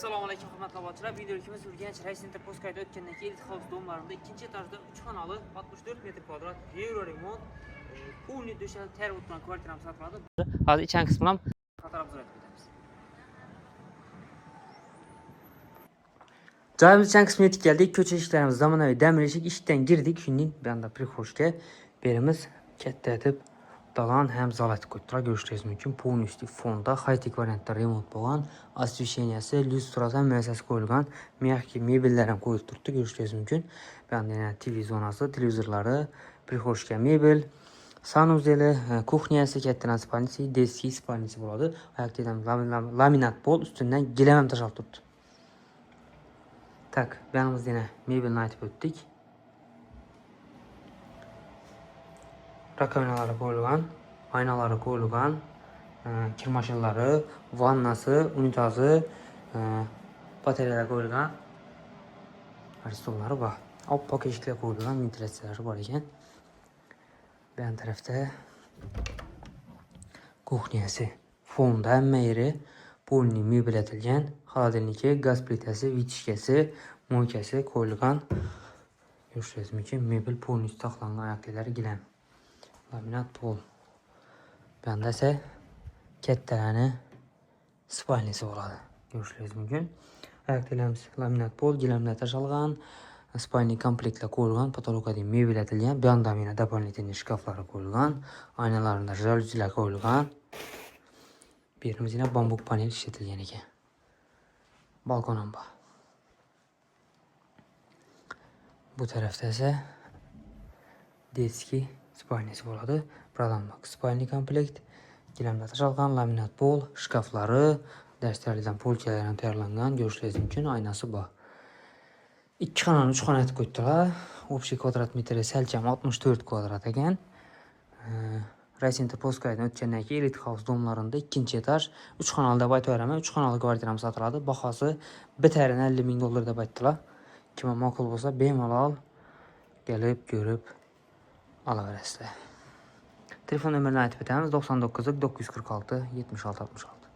Assalomu alaykum hurmatli obunachilar. Video ikimiz Urganch Racing Postcard o'tgandan keyin Elite House domlarında ikinci etajda 3 xonalı 64 metr kvadrat Euro remont pulni döşeli ter o'tgan kvartiramiz sotiladi. Hozir ichki qismini ham fotografiya o'tib ketamiz. Joyimiz ichki qismiga yetib keldik. Ko'cha eshiklarimiz zamonaviy demir eshik. Eshikdan girdik. Shundan banda prixoshga berimiz katta etib dalan hem zalat ko'tira görüşürüz mümkün. Полностью fonda high-tech variantda remont bo'lgan, освещенияsi, lyustrasi müessesesi qo'yilgan, mягкий mebellar ham qo'yilib turibdi, görüşürüz mümkün. Ben de TV zonası, televizorlari, prixoshga mebel, sanuzeli, kuxnyasi, katta spalnisi, deski spalnisi bo'ladi. Oyoqdan laminat pol, ustidan gilam ham tashlab turibdi. Tak, yanımızda yine mebelni aytib o'tdik. Rakovinaları qo'yilgan, aynaları qo'yilgan, kirmashinlari, vannasi, unitazi, batareyalar qo'yilgan. Stolları bor. Oppoq eshiklar qo'yilgan, ventilyatsiyalari bor ekan. Bu yan tarafda kuxnyasi, fonda hamma yeri polni mebel etilgan, холодильники, gaz plitasi, vitishkasi, moykasi qo'yilgan. Görüşürüz mümkün. Mebel polni saqlangan, oyoqlari gilam. Laminat pol. Bunda ise kattalarni spalnisi bo'ladi. Görüşürüz mümkün. Ayaklarimiz laminat pol, gilamlar tashalgan, spalni komplektlar qo'yilgan, patologga mebel etilgan, bu yoqda yana дополнительный shkaflari qo'yilgan, aynalarida jaluzilar qo'yilgan. Bu yerimiz yana bambuk panel ishlatilgan ekan. Balkon ham bor. Bu tarafda esa детский spalnisi bo'ladi. Pradamlik spalni komplekt, gilamlar tashalgan, laminat pol, shkaflari, darslardan polkalar ham tayyorlangan, görüşürüz mümkün. Aynasi bor. 2 xonani 3 xona etib qo'yibdilar. Общий kvadrat metri salcham 64 kvadrat ekan. Racing Postcard'dan o'tgandan keyin Elite House domlarında 2-chi etaj 3 xonali deb aytaveraman. 3 xonali kvartiramiz sotiladi. Bahosi bitarini 50 ming dollar deb aytdilar. Kimga ma'qul bo'lsa bemalol kelib ko'rib olaverasizlar. Telefon nomerini aytib o'tamiz: 99 946 76 66.